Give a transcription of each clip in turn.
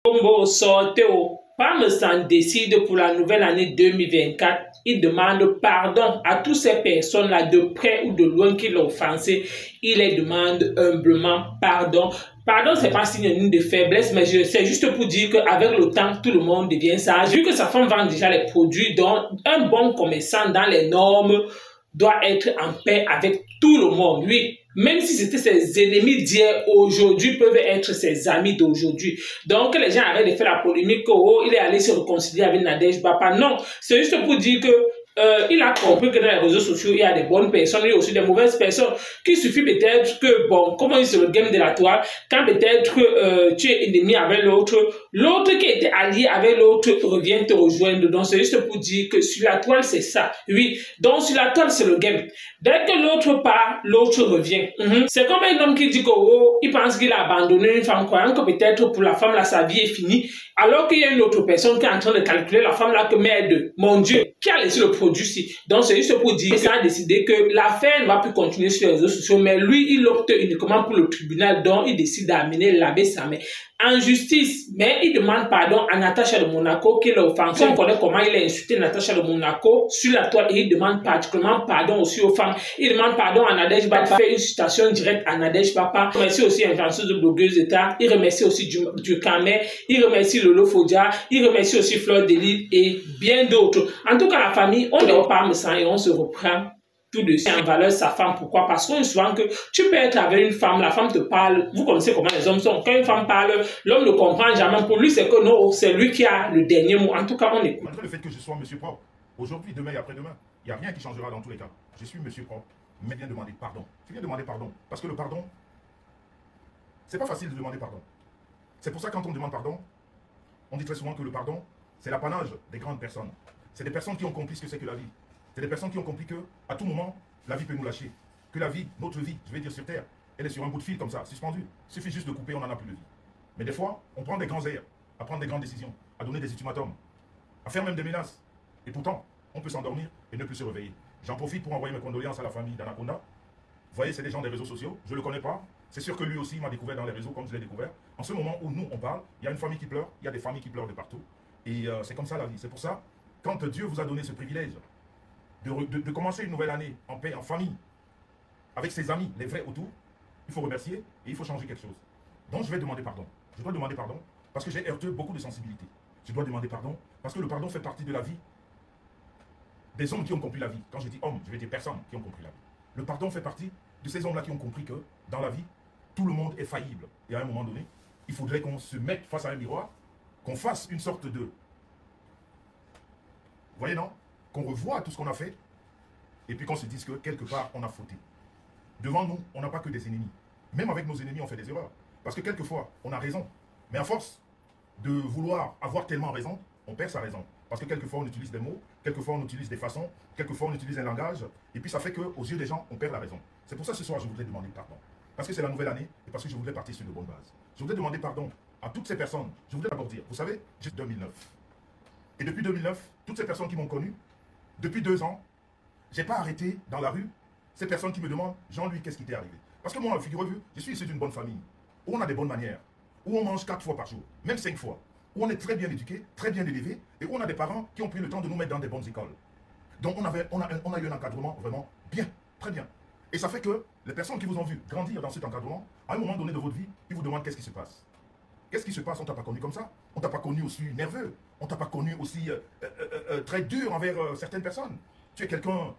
Combo Sorteo, Pam s'en décide pour la nouvelle année 2024. Il demande pardon à toutes ces personnes-là de près ou de loin qui l'ont offensé. Il les demande humblement pardon. Pardon, c'est pas synonyme de faiblesse, mais c'est juste pour dire qu'avec le temps, tout le monde devient sage. Vu que sa femme vend déjà les produits, donc un bon commerçant dans les normes doit être en paix avec tout le monde. Oui, même si c'était ses ennemis d'hier, aujourd'hui peuvent être ses amis d'aujourd'hui. Donc, les gens arrêtent de faire la polémique que, oh, il est allé se réconcilier avec Nadège Bapa. Non, c'est juste pour dire que il a compris que dans les réseaux sociaux, il y a des bonnes personnes, il y a aussi des mauvaises personnes. Qu'il suffit peut-être que, bon, comment il se le game de la toile, quand peut-être tu es ennemi avec l'autre, l'autre qui était allié avec l'autre revient te rejoindre. Donc, c'est juste pour dire que sur la toile, c'est ça. Oui, donc sur la toile, c'est le game. Dès que l'autre part, l'autre revient. C'est comme un homme qui dit que, oh, il pense qu'il a abandonné une femme, croyant que peut-être pour la femme, là, sa vie est finie, alors qu'il y a une autre personne qui est en train de calculer la femme, là, que merde, mon Dieu, qui a laissé le produit. Donc, c'est juste pour dire qu'il a décidé que l'affaire ne va plus continuer sur les réseaux sociaux, mais lui, il opte uniquement pour le tribunal, donc il décide d'amener l'abbé Samé en justice. Mais il demande pardon à Natacha de Monaco qui l'a offensé. On connaît comment il a insulté Natacha de Monaco sur la toile et il demande particulièrement pardon aussi aux femmes. Il demande pardon à Nadège Bapa, fait une citation directe à Nadège Bapa. Il remercie aussi influenceuse de blogueuse d'État. Il remercie aussi du Camé. Il remercie Lolo Fodia. Il remercie aussi Fleur Delis et bien d'autres. En tout cas, la famille, on ne parle sans et on se reprend tout de suite en valeur sa femme. Pourquoi? Parce qu'on dit souvent que tu peux être avec une femme, la femme te parle, vous connaissez comment les hommes sont, quand une femme parle, l'homme ne comprend jamais. Pour lui, c'est que non, c'est lui qui a le dernier mot. En tout cas, on écoute. Malgré le fait que je sois monsieur propre, aujourd'hui, demain et après-demain, il n'y a rien qui changera dans tous les cas. Je suis monsieur propre, mais viens demander pardon. Tu viens demander pardon, parce que le pardon, c'est pas facile de demander pardon. C'est pour ça que quand on demande pardon, on dit très souvent que le pardon, c'est l'apanage des grandes personnes. C'est des personnes qui ont compris ce que c'est que la vie. C'est des personnes qui ont compris que à tout moment, la vie peut nous lâcher. Que la vie, notre vie, je vais dire sur Terre, elle est sur un bout de fil comme ça, suspendue. Il suffit juste de couper, on n'en a plus de vie. Mais des fois, on prend des grands airs, à prendre des grandes décisions, à donner des ultimatums, à faire même des menaces. Et pourtant, on peut s'endormir et ne plus se réveiller. J'en profite pour envoyer mes condoléances à la famille d'Anaconda. Vous voyez, c'est des gens des réseaux sociaux, je ne le connais pas. C'est sûr que lui aussi m'a découvert dans les réseaux comme je l'ai découvert. En ce moment où nous, on parle, il y a une famille qui pleure, il y a des familles qui pleurent de partout. Et c'est comme ça la vie. C'est pour ça, quand Dieu vous a donné ce privilège de commencer une nouvelle année en paix, en famille, avec ses amis, les vrais autour, il faut remercier et il faut changer quelque chose. Donc je vais demander pardon. Je dois demander pardon parce que j'ai heurté beaucoup de sensibilité. Je dois demander pardon parce que le pardon fait partie de la vie des hommes qui ont compris la vie. Quand je dis hommes, je vais dire personnes qui ont compris la vie. Le pardon fait partie de ces hommes-là qui ont compris que dans la vie, tout le monde est faillible. Et à un moment donné, il faudrait qu'on se mette face à un miroir, qu'on fasse une sorte de... Vous voyez, non? Qu'on revoie tout ce qu'on a fait et puis qu'on se dise que quelque part, on a fauté. Devant nous, on n'a pas que des ennemis. Même avec nos ennemis, on fait des erreurs. Parce que quelquefois, on a raison. Mais à force de vouloir avoir tellement raison, on perd sa raison. Parce que quelquefois, on utilise des mots, quelquefois, on utilise des façons, quelquefois, on utilise un langage. Et puis, ça fait qu'aux yeux des gens, on perd la raison. C'est pour ça, ce soir, je voudrais demander pardon. Parce que c'est la nouvelle année et parce que je voudrais partir sur de bonnes bases. Je voudrais demander pardon à toutes ces personnes. Je voudrais d'abord dire, vous savez, j'ai 2009. Et depuis 2009, toutes ces personnes qui m'ont connu, depuis 2 ans, je n'ai pas arrêté dans la rue ces personnes qui me demandent, Jean-Louis, qu'est-ce qui t'est arrivé? Parce que moi, figurez-vous, je suis issu d'une bonne famille, où on a des bonnes manières, où on mange 4 fois par jour, même 5 fois, où on est très bien éduqué, très bien élevé, et où on a des parents qui ont pris le temps de nous mettre dans des bonnes écoles. Donc on a eu un encadrement vraiment bien, très bien. Et ça fait que les personnes qui vous ont vu grandir dans cet encadrement, à un moment donné de votre vie, ils vous demandent qu'est-ce qui se passe. Qu'est-ce qui se passe? On ne t'a pas connu comme ça. On ne t'a pas connu aussi nerveux. On ne t'a pas connu aussi très dur envers certaines personnes. Tu es quelqu'un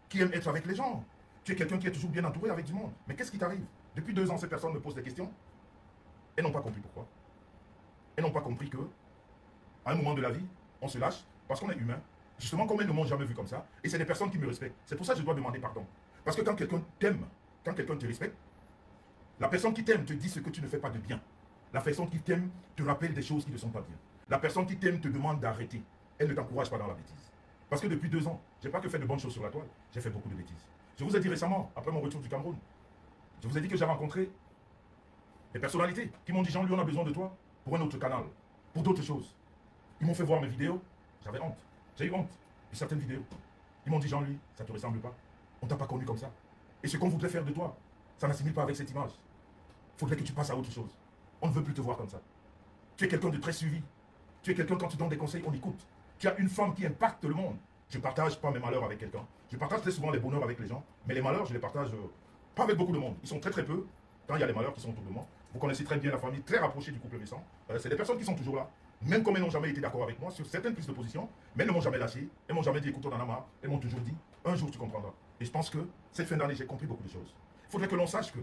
qui aime être avec les gens. Tu es quelqu'un qui est toujours bien entouré avec du monde. Mais qu'est-ce qui t'arrive? Depuis 2 ans, ces personnes me posent des questions. Elles n'ont pas compris pourquoi. Elles n'ont pas compris que, à un moment de la vie, on se lâche parce qu'on est humain. Justement, comme elles ne m'ont jamais vu comme ça. Et c'est des personnes qui me respectent. C'est pour ça que je dois demander pardon. Parce que quand quelqu'un t'aime, quand quelqu'un te respecte, la personne qui t'aime te dit ce que tu ne fais pas de bien. La personne qui t'aime te rappelle des choses qui ne sont pas bien. La personne qui t'aime te demande d'arrêter. Elle ne t'encourage pas dans la bêtise. Parce que depuis 2 ans, je n'ai pas que fait de bonnes choses sur la toile, j'ai fait beaucoup de bêtises. Je vous ai dit récemment, après mon retour du Cameroun, je vous ai dit que j'ai rencontré des personnalités qui m'ont dit, Jean-Louis, on a besoin de toi pour un autre canal, pour d'autres choses. Ils m'ont fait voir mes vidéos, j'avais honte. J'ai eu honte de certaines vidéos. Ils m'ont dit, Jean-Louis, ça ne te ressemble pas. On ne t'a pas connu comme ça. Et ce qu'on voudrait faire de toi, ça n'assimile pas avec cette image. Il faudrait que tu passes à autre chose. On ne veut plus te voir comme ça. Tu es quelqu'un de très suivi. Tu es quelqu'un, quand tu donnes des conseils, on écoute. Tu as une femme qui impacte le monde. Je ne partage pas mes malheurs avec quelqu'un. Je partage très souvent les bonheurs avec les gens. Mais les malheurs, je les partage pas avec beaucoup de monde. Ils sont très très peu quand il y a les malheurs qui sont autour de moi. Vous connaissez très bien la famille très rapprochée du couple Messan. C'est des personnes qui sont toujours là. Même comme elles n'ont jamais été d'accord avec moi sur certaines prises de position, mais elles ne m'ont jamais lâché. Elles m'ont jamais dit écoute, on en a marre. Elles m'ont toujours dit un jour tu comprendras. Et je pense que cette fin d'année, j'ai compris beaucoup de choses. Il faudrait que l'on sache que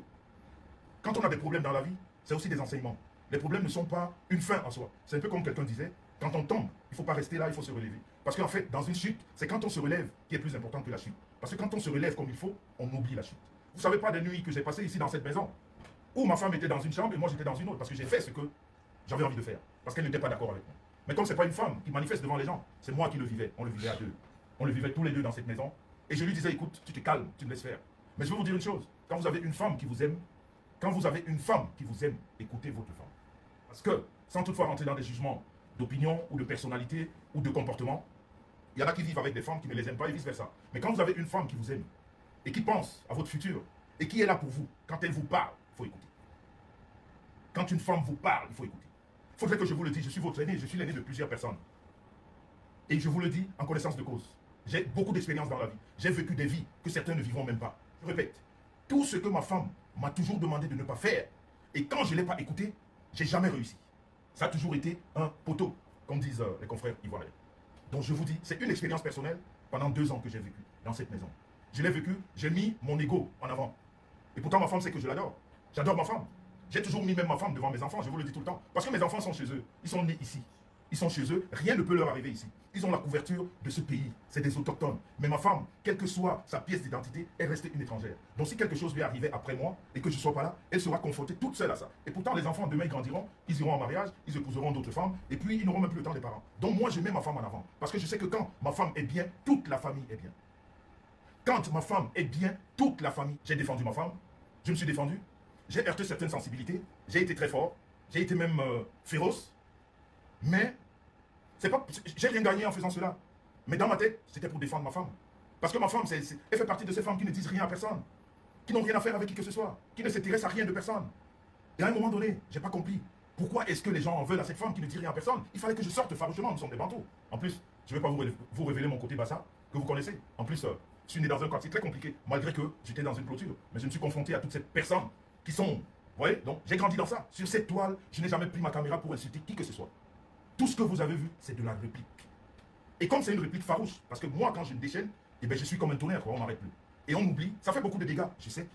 quand on a des problèmes dans la vie, c'est aussi des enseignements. Les problèmes ne sont pas une fin en soi. C'est un peu comme quelqu'un disait, quand on tombe, il ne faut pas rester là, il faut se relever. Parce qu'en fait, dans une chute, c'est quand on se relève qui est plus important que la chute. Parce que quand on se relève comme il faut, on oublie la chute. Vous ne savez pas des nuits que j'ai passées ici dans cette maison, où ma femme était dans une chambre et moi j'étais dans une autre, parce que j'ai fait ce que j'avais envie de faire. Parce qu'elle n'était pas d'accord avec moi. Mais comme ce n'est pas une femme qui manifeste devant les gens, c'est moi qui le vivais. On le vivait à deux. On le vivait tous les deux dans cette maison. Et je lui disais, écoute, tu te calmes, tu me laisses faire. Mais je veux vous dire une chose, quand vous avez une femme qui vous aime, écoutez votre femme. Parce que, sans toutefois rentrer dans des jugements d'opinion ou de personnalité ou de comportement, il y en a qui vivent avec des femmes qui ne les aiment pas et vice-versa. Mais quand vous avez une femme qui vous aime et qui pense à votre futur et qui est là pour vous, quand elle vous parle, il faut écouter. Quand une femme vous parle, il faut écouter. Il faudrait que je vous le dise, je suis votre aîné, je suis l'aîné de plusieurs personnes. Et je vous le dis en connaissance de cause. J'ai beaucoup d'expérience dans la vie. J'ai vécu des vies que certains ne vivront même pas. Je répète, tout ce que ma femme m'a toujours demandé de ne pas faire, et quand je ne l'ai pas écouté, j'ai jamais réussi. Ça a toujours été un poteau, comme disent les confrères ivoiriens. Donc je vous dis, c'est une expérience personnelle pendant 2 ans que j'ai vécu dans cette maison. Je l'ai vécu, j'ai mis mon ego en avant. Et pourtant ma femme sait que je l'adore. J'adore ma femme. J'ai toujours mis même ma femme devant mes enfants, je vous le dis tout le temps. Parce que mes enfants sont chez eux, ils sont nés ici. Ils sont chez eux, rien ne peut leur arriver ici. Ils ont la couverture de ce pays, c'est des autochtones. Mais ma femme, quelle que soit sa pièce d'identité, elle reste une étrangère. Donc si quelque chose lui arrivait après moi et que je ne sois pas là, elle sera confrontée toute seule à ça. Et pourtant les enfants demain ils grandiront, ils iront en mariage, ils épouseront d'autres femmes et puis ils n'auront même plus le temps des parents. Donc moi je mets ma femme en avant. Parce que je sais que quand ma femme est bien, toute la famille est bien. Quand ma femme est bien, toute la famille. J'ai défendu ma femme, je me suis défendu, j'ai heurté certaines sensibilités, j'ai été très fort, j'ai été même féroce, mais j'ai rien gagné en faisant cela. Mais dans ma tête, c'était pour défendre ma femme. Parce que ma femme, elle fait partie de ces femmes qui ne disent rien à personne, qui n'ont rien à faire avec qui que ce soit, qui ne s'intéressent à rien de personne. Et à un moment donné, je n'ai pas compris. Pourquoi est-ce que les gens en veulent à cette femme qui ne dit rien à personne? Il fallait que je sorte farouchement, nous sommes des bantous. En plus, je ne vais pas vous révéler mon côté bassa, que vous connaissez. En plus, je suis né dans un quartier très compliqué, malgré que j'étais dans une clôture. Mais je me suis confronté à toutes ces personnes qui sont... Vous voyez? Donc, j'ai grandi dans ça. Sur cette toile, je n'ai jamais pris ma caméra pour insulter qui que ce soit. Tout ce que vous avez vu, c'est de la réplique. Et comme c'est une réplique farouche, parce que moi, quand je me déchaîne, eh bien, je suis comme un tonnerre, quoi, on m'arrête plus. Et on oublie, ça fait beaucoup de dégâts, je sais.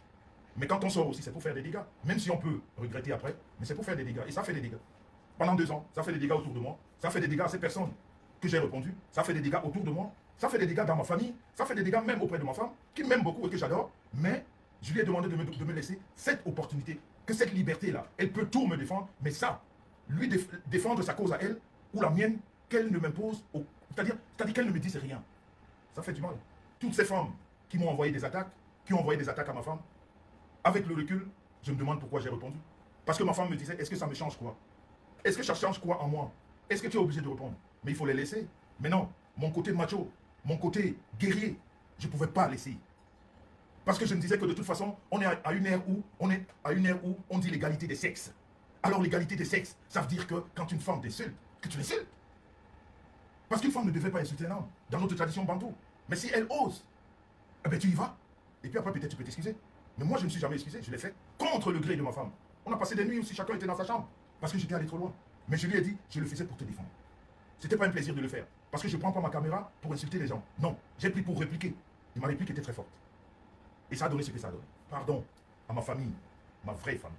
Mais quand on sort aussi, c'est pour faire des dégâts. Même si on peut regretter après, mais c'est pour faire des dégâts. Et ça fait des dégâts. Pendant 2 ans, ça fait des dégâts autour de moi. Ça fait des dégâts à ces personnes que j'ai répondu. Ça fait des dégâts autour de moi. Ça fait des dégâts dans ma famille. Ça fait des dégâts même auprès de ma femme, qui m'aime beaucoup et que j'adore. Mais je lui ai demandé de me laisser cette opportunité, que cette liberté-là, elle peut tout me défendre. Mais ça, lui défendre sa cause à elle, ou la mienne, qu'elle ne m'impose, c'est-à-dire qu'elle ne me dise rien. Ça fait du mal. Toutes ces femmes qui m'ont envoyé des attaques, qui ont envoyé des attaques à ma femme, avec le recul, je me demande pourquoi j'ai répondu. Parce que ma femme me disait, est-ce que ça me change quoi? Est-ce que ça change quoi en moi? Est-ce que tu es obligé de répondre? Mais il faut les laisser. Mais non, mon côté macho, mon côté guerrier, je ne pouvais pas laisser. Parce que je me disais que de toute façon, on est à une ère où on dit l'égalité des sexes. Alors l'égalité des sexes, ça veut dire que quand une femme t'insulte, que tu l'insultes. Parce qu'une femme ne devait pas insulter un homme, dans notre tradition bantou. Mais si elle ose, eh bien tu y vas. Et puis après peut-être tu peux t'excuser. Mais moi je ne me suis jamais excusé, je l'ai fait contre le gré de ma femme. On a passé des nuits où chacun était dans sa chambre, parce que j'étais allé trop loin. Mais je lui ai dit, je le faisais pour te défendre. C'était pas un plaisir de le faire. Parce que je ne prends pas ma caméra pour insulter les gens. Non, j'ai pris pour répliquer. Et ma réplique était très forte. Et ça a donné ce que ça donne. Pardon à ma famille, ma vraie famille.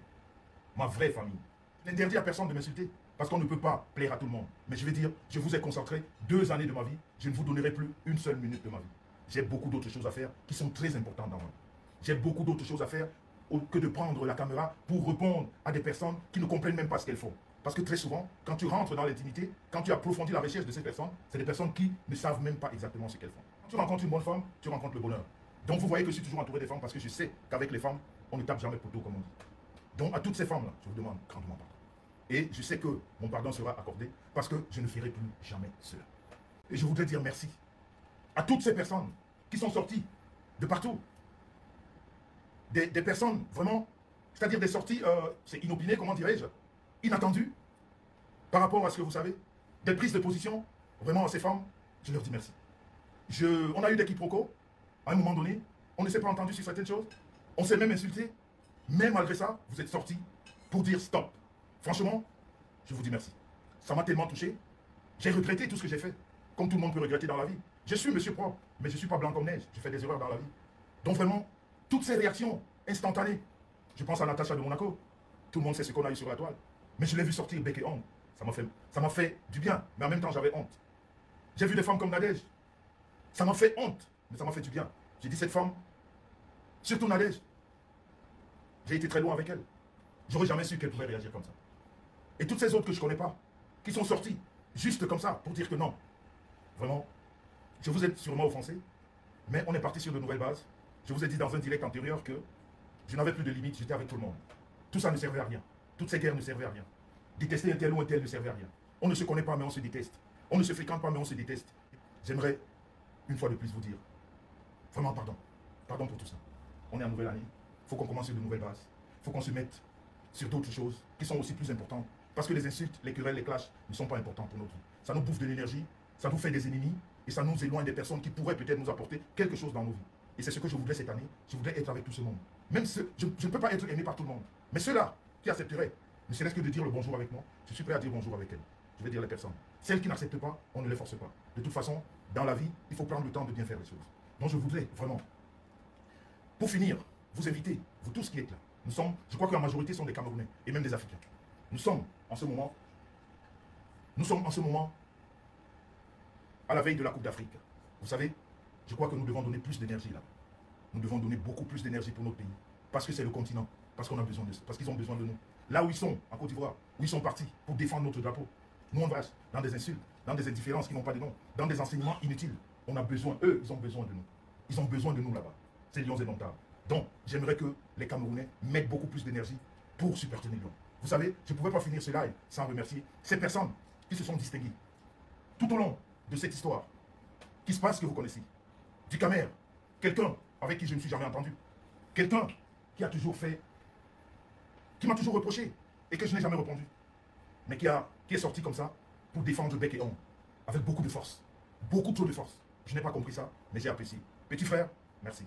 Ma vraie famille. Je n'interdis à personne de m'insulter. Parce qu'on ne peut pas plaire à tout le monde. Mais je vais dire, je vous ai consacré 2 années de ma vie. Je ne vous donnerai plus une seule minute de ma vie. J'ai beaucoup d'autres choses à faire qui sont très importantes dans ma vie. J'ai beaucoup d'autres choses à faire que de prendre la caméra pour répondre à des personnes qui ne comprennent même pas ce qu'elles font. Parce que très souvent, quand tu rentres dans l'intimité, quand tu approfondis la recherche de ces personnes, c'est des personnes qui ne savent même pas exactement ce qu'elles font. Quand tu rencontres une bonne femme, tu rencontres le bonheur. Donc vous voyez que je suis toujours entouré des femmes parce que je sais qu'avec les femmes, on ne tape jamais poteau comme on dit. Donc à toutes ces femmes-là, je vous demande grandement pardon. Et je sais que mon pardon sera accordé parce que je ne ferai plus jamais cela. Et je voudrais dire merci à toutes ces personnes qui sont sorties de partout. Des personnes vraiment, c'est-à-dire des sorties, c'est inopiné, comment dirais-je, inattendues. par rapport à ce que vous savez, des prises de position, vraiment à ces femmes, je leur dis merci. On a eu des quiproquos, à un moment donné, on ne s'est pas entendu sur certaines choses, on s'est même insulté, mais malgré ça, vous êtes sortis pour dire stop. Franchement, je vous dis merci. Ça m'a tellement touché, j'ai regretté tout ce que j'ai fait, comme tout le monde peut regretter dans la vie. Je suis monsieur propre, mais je ne suis pas blanc comme neige, je fais des erreurs dans la vie. Donc vraiment, toutes ces réactions instantanées, je pense à Natacha de Monaco, tout le monde sait ce qu'on a eu sur la toile, mais je l'ai vu sortir bec et ongle, ça m'a fait du bien, mais en même temps j'avais honte. J'ai vu des femmes comme Nadège, ça m'a fait honte, mais ça m'a fait du bien. J'ai dit cette femme, surtout Nadège, j'ai été très loin avec elle. J'aurais jamais su qu'elle pouvait réagir comme ça. Et toutes ces autres que je ne connais pas, qui sont sorties, juste comme ça, pour dire que non. Vraiment, je vous ai sûrement offensé, mais on est parti sur de nouvelles bases. Je vous ai dit dans un direct antérieur que je n'avais plus de limites, j'étais avec tout le monde. Tout ça ne servait à rien. Toutes ces guerres ne servaient à rien. Détester un tel ou un tel ne servait à rien. On ne se connaît pas, mais on se déteste. On ne se fréquente pas, mais on se déteste. J'aimerais, une fois de plus, vous dire, vraiment pardon. Pardon pour tout ça. On est en nouvelle année. Il faut qu'on commence sur de nouvelles bases. Il faut qu'on se mette sur d'autres choses qui sont aussi plus importantes. Parce que les insultes, les querelles, les clashs ne sont pas importants pour notre vie. Ça nous bouffe de l'énergie, ça nous fait des ennemis et ça nous éloigne des personnes qui pourraient peut-être nous apporter quelque chose dans nos vies. Et c'est ce que je voudrais cette année. Je voudrais être avec tout ce monde. Même ceux, je ne peux pas être aimé par tout le monde. Mais ceux-là qui accepteraient, ne serait-ce que de dire le bonjour avec moi, je suis prêt à dire bonjour avec elles. Je vais dire les personnes. Celles qui n'acceptent pas, on ne les force pas. De toute façon, dans la vie, il faut prendre le temps de bien faire les choses. Donc je voudrais vraiment, pour finir, vous inviter, vous tous qui êtes là. Nous sommes, je crois que la majorité sont des Camerounais et même des Africains. Nous sommes en ce moment à la veille de la Coupe d'Afrique. Vous savez, je crois que nous devons donner plus d'énergie là. Nous devons donner beaucoup plus d'énergie pour notre pays. Parce que c'est le continent. Parce qu'on a besoin de ça. Parce qu'ils ont besoin de nous. Là où ils sont, en Côte d'Ivoire, où ils sont partis pour défendre notre drapeau. Nous, on va dans des insultes, dans des indifférences qui n'ont pas de nom, dans des enseignements inutiles. On a besoin, eux, ils ont besoin de nous. Ils ont besoin de nous là-bas. C'est Lions et Indomptables. Donc, j'aimerais que les Camerounais mettent beaucoup plus d'énergie pour supporter les Lions. Vous savez, je ne pouvais pas finir ce live sans remercier ces personnes qui se sont distinguées tout au long de cette histoire qui se passe, que vous connaissez. Du Camer, quelqu'un avec qui je ne me suis jamais entendu. Quelqu'un qui a toujours fait, qui m'a toujours reproché et que je n'ai jamais répondu. Mais qui est sorti comme ça pour défendre bec et ongle, avec beaucoup de force. Beaucoup trop de force. Je n'ai pas compris ça, mais j'ai apprécié. Petit frère, merci.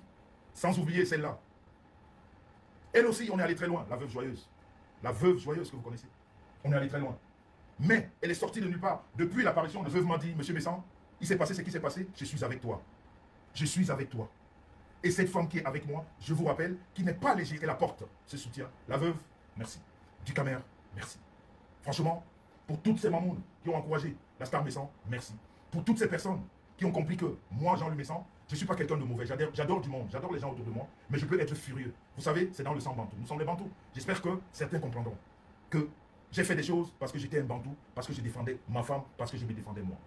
Sans oublier celle-là. Elle aussi, on est allé très loin, la veuve joyeuse. La veuve joyeuse que vous connaissez. On est allé très loin. Mais elle est sortie de nulle part. Depuis l'apparition, la veuve m'a dit, Monsieur Messan, il s'est passé ce qui s'est passé, je suis avec toi. Je suis avec toi. Et cette femme qui est avec moi, je vous rappelle, qui n'est pas léger, elle apporte ce soutien. La veuve, merci. Du Camer, merci. Franchement, pour toutes ces mamounes qui ont encouragé la star Messan, merci. Pour toutes ces personnes qui ont compris que moi, Jean-Louis Messan, je ne suis pas quelqu'un de mauvais. J'adore du monde, j'adore les gens autour de moi, mais je peux être furieux. Vous savez, c'est dans le sang bantou. Nous sommes les bantous. J'espère que certains comprendront que j'ai fait des choses parce que j'étais un bantou, parce que je défendais ma femme, parce que je me défendais moi.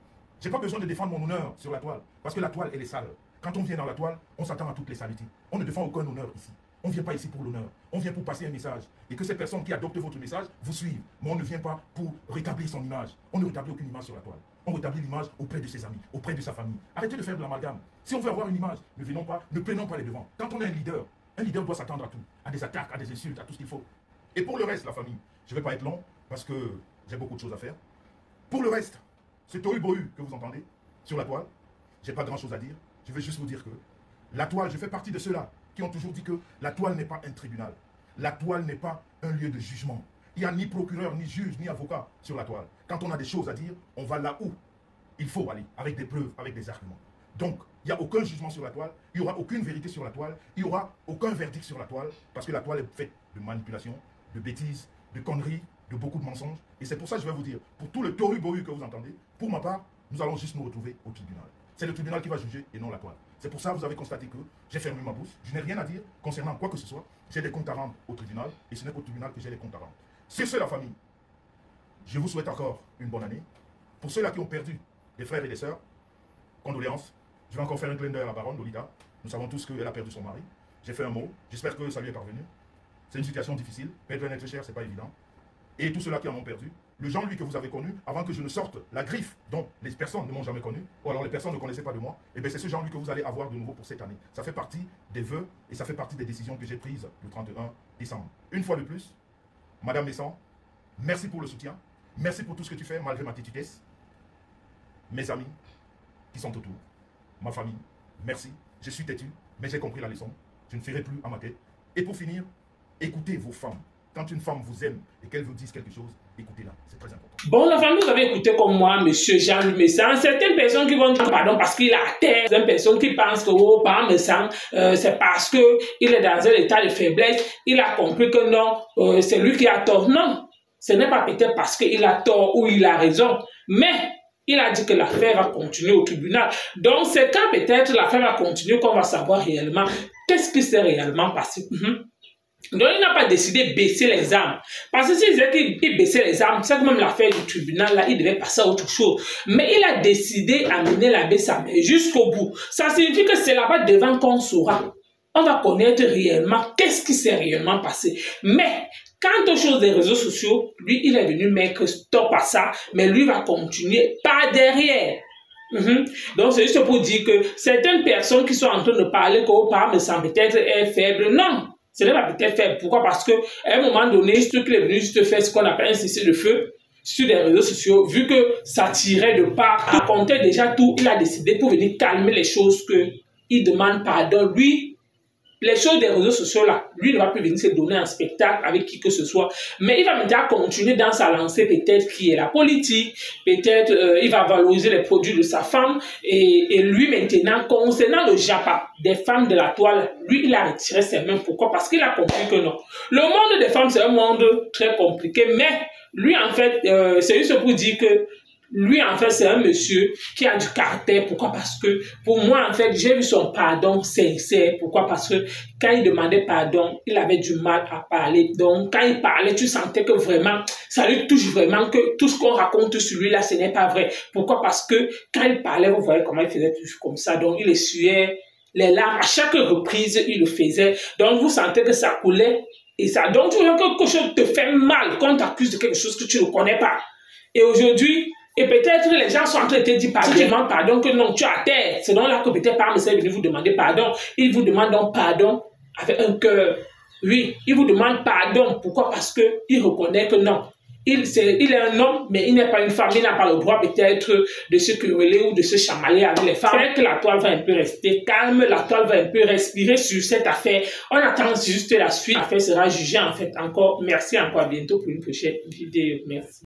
Je n'ai pas besoin de défendre mon honneur sur la toile, parce que la toile, elle est sale. Quand on vient dans la toile, on s'attend à toutes les saletés. On ne défend aucun honneur ici. On ne vient pas ici pour l'honneur. On vient pour passer un message. Et que ces personnes qui adoptent votre message vous suivent. Mais on ne vient pas pour rétablir son image. On ne rétablit aucune image sur la toile. On rétablit l'image auprès de ses amis, auprès de sa famille. Arrêtez de faire de l'amalgame. Si on veut avoir une image, ne prenons pas les devants. Quand on est un leader doit s'attendre à tout. À des attaques, à des insultes, à tout ce qu'il faut. Et pour le reste, la famille, je ne vais pas être long parce que j'ai beaucoup de choses à faire. Pour le reste, ce tohu-bohu que vous entendez sur la toile, je n'ai pas grand chose à dire. Je vais juste vous dire que la toile, je fais partie de ceux-là qui ont toujours dit que la toile n'est pas un tribunal. La toile n'est pas un lieu de jugement. Il n'y a ni procureur, ni juge, ni avocat sur la toile. Quand on a des choses à dire, on va là où il faut aller, avec des preuves, avec des arguments. Donc, il n'y a aucun jugement sur la toile, il n'y aura aucune vérité sur la toile, il n'y aura aucun verdict sur la toile, parce que la toile est faite de manipulation, de bêtises, de conneries, de beaucoup de mensonges. Et c'est pour ça que je vais vous dire, pour tout le tohu-bohu que vous entendez, pour ma part, nous allons juste nous retrouver au tribunal. C'est le tribunal qui va juger et non la toile. C'est pour ça que vous avez constaté que j'ai fermé ma bouche. Je n'ai rien à dire concernant quoi que ce soit. J'ai des comptes à rendre au tribunal et ce n'est qu'au tribunal que j'ai les comptes à rendre. C'est ça la famille. Je vous souhaite encore une bonne année. Pour ceux-là qui ont perdu des frères et des sœurs, condoléances. Je vais encore faire un clin d'œil à la baronne Lolita. Nous savons tous qu'elle a perdu son mari. J'ai fait un mot. J'espère que ça lui est parvenu. C'est une situation difficile. Perdre un être cher, ce n'est pas évident. Et tous ceux-là qui en ont perdu, le Jean-Louis que vous avez connu, avant que je ne sorte la griffe dont les personnes ne m'ont jamais connu, ou alors les personnes ne connaissaient pas de moi, et bien c'est ce Jean-Louis que vous allez avoir de nouveau pour cette année. Ça fait partie des vœux et ça fait partie des décisions que j'ai prises le 31 décembre. Une fois de plus, Madame Messan, merci pour le soutien. Merci pour tout ce que tu fais, malgré ma têtitesse. Mes amis qui sont autour, ma famille, merci. Je suis têtu, mais j'ai compris la leçon. Je ne ferai plus à ma tête. Et pour finir, écoutez vos femmes. Quand une femme vous aime et qu'elle vous dise quelque chose, écoutez-la, c'est très important. Bon, la famille, vous avez écouté comme moi, monsieur Jean-Louis Messang. Certaines personnes qui vont dire pardon parce qu'il a terre. Certaines personnes qui pensent que, oh, par Messang, c'est parce qu'il est dans un état de faiblesse. Il a compris que non, c'est lui qui a tort. Non, ce n'est pas peut-être parce qu'il a tort ou il a raison. Mais il a dit que l'affaire va continuer au tribunal. Donc, c'est quand peut-être l'affaire va continuer qu'on va savoir réellement qu'est-ce qui s'est réellement passé. Donc, il n'a pas décidé de baisser les armes. Parce que s'il disait qu'il baissait les armes, c'est que même l'affaire du tribunal, là, il devait passer à autre chose. Mais il a décidé à mener l'abbé Samuel jusqu'au bout. Ça signifie que c'est là-bas devant qu'on saura. On va connaître réellement qu'est-ce qui s'est réellement passé. Mais, quant aux choses des réseaux sociaux, lui, il est venu mettre stop à ça, mais lui va continuer par derrière. Donc, c'est juste pour dire que certaines personnes qui sont en train de parler qu'au part me semble peut-être est faible. Non! Ce n'est pas peut-être faible. Pourquoi? Parce qu'à un moment donné, juste qu'il est venu juste faire ce qu'on appelle un cessez-le-feu sur les réseaux sociaux, vu que ça tirait de part, racontait déjà tout, il a décidé pour venir calmer les choses qu'il demande pardon. Lui, les choses des réseaux sociaux là, lui ne va plus venir se donner un spectacle avec qui que ce soit, mais il va maintenant continuer dans sa lancée peut-être qui est la politique, peut-être il va valoriser les produits de sa femme et lui maintenant concernant le Japa des femmes de la toile, lui il a retiré ses mains. Pourquoi? Parce qu'il a compris que non. Le monde des femmes c'est un monde très compliqué, mais lui en fait c'est juste pour dire que lui, en fait, c'est un monsieur qui a du caractère. Pourquoi? Parce que, pour moi, en fait, j'ai vu son pardon sincère. Pourquoi? Parce que quand il demandait pardon, il avait du mal à parler. Donc, quand il parlait, tu sentais que vraiment, ça lui touche vraiment que tout ce qu'on raconte sur lui, là, ce n'est pas vrai. Pourquoi? Parce que quand il parlait, vous voyez comment il faisait toujours comme ça. Donc, il essuyait les larmes. À chaque reprise, il le faisait. Donc, vous sentez que ça coulait. Et ça, donc, tu vois que quelque chose te fait mal quand on t'accuse de quelque chose que tu ne connais pas. Et aujourd'hui, et peut-être les gens sont en train de te dire pardon, que non, tu as terre. C'est donc là que peut-être par monsieur est venu vous demander pardon. Il vous demande donc pardon avec un cœur. Oui, il vous demande pardon. Pourquoi? Parce qu'il reconnaît que non. Il est un homme, mais il n'est pas une femme. Il n'a pas le droit peut-être de se quereller ou de se chamailler avec les femmes. C'est vrai que la toile va un peu rester calme, la toile va un peu respirer sur cette affaire. On attend juste la suite. L'affaire sera jugée en fait encore. Merci encore, à bientôt pour une prochaine vidéo. Merci.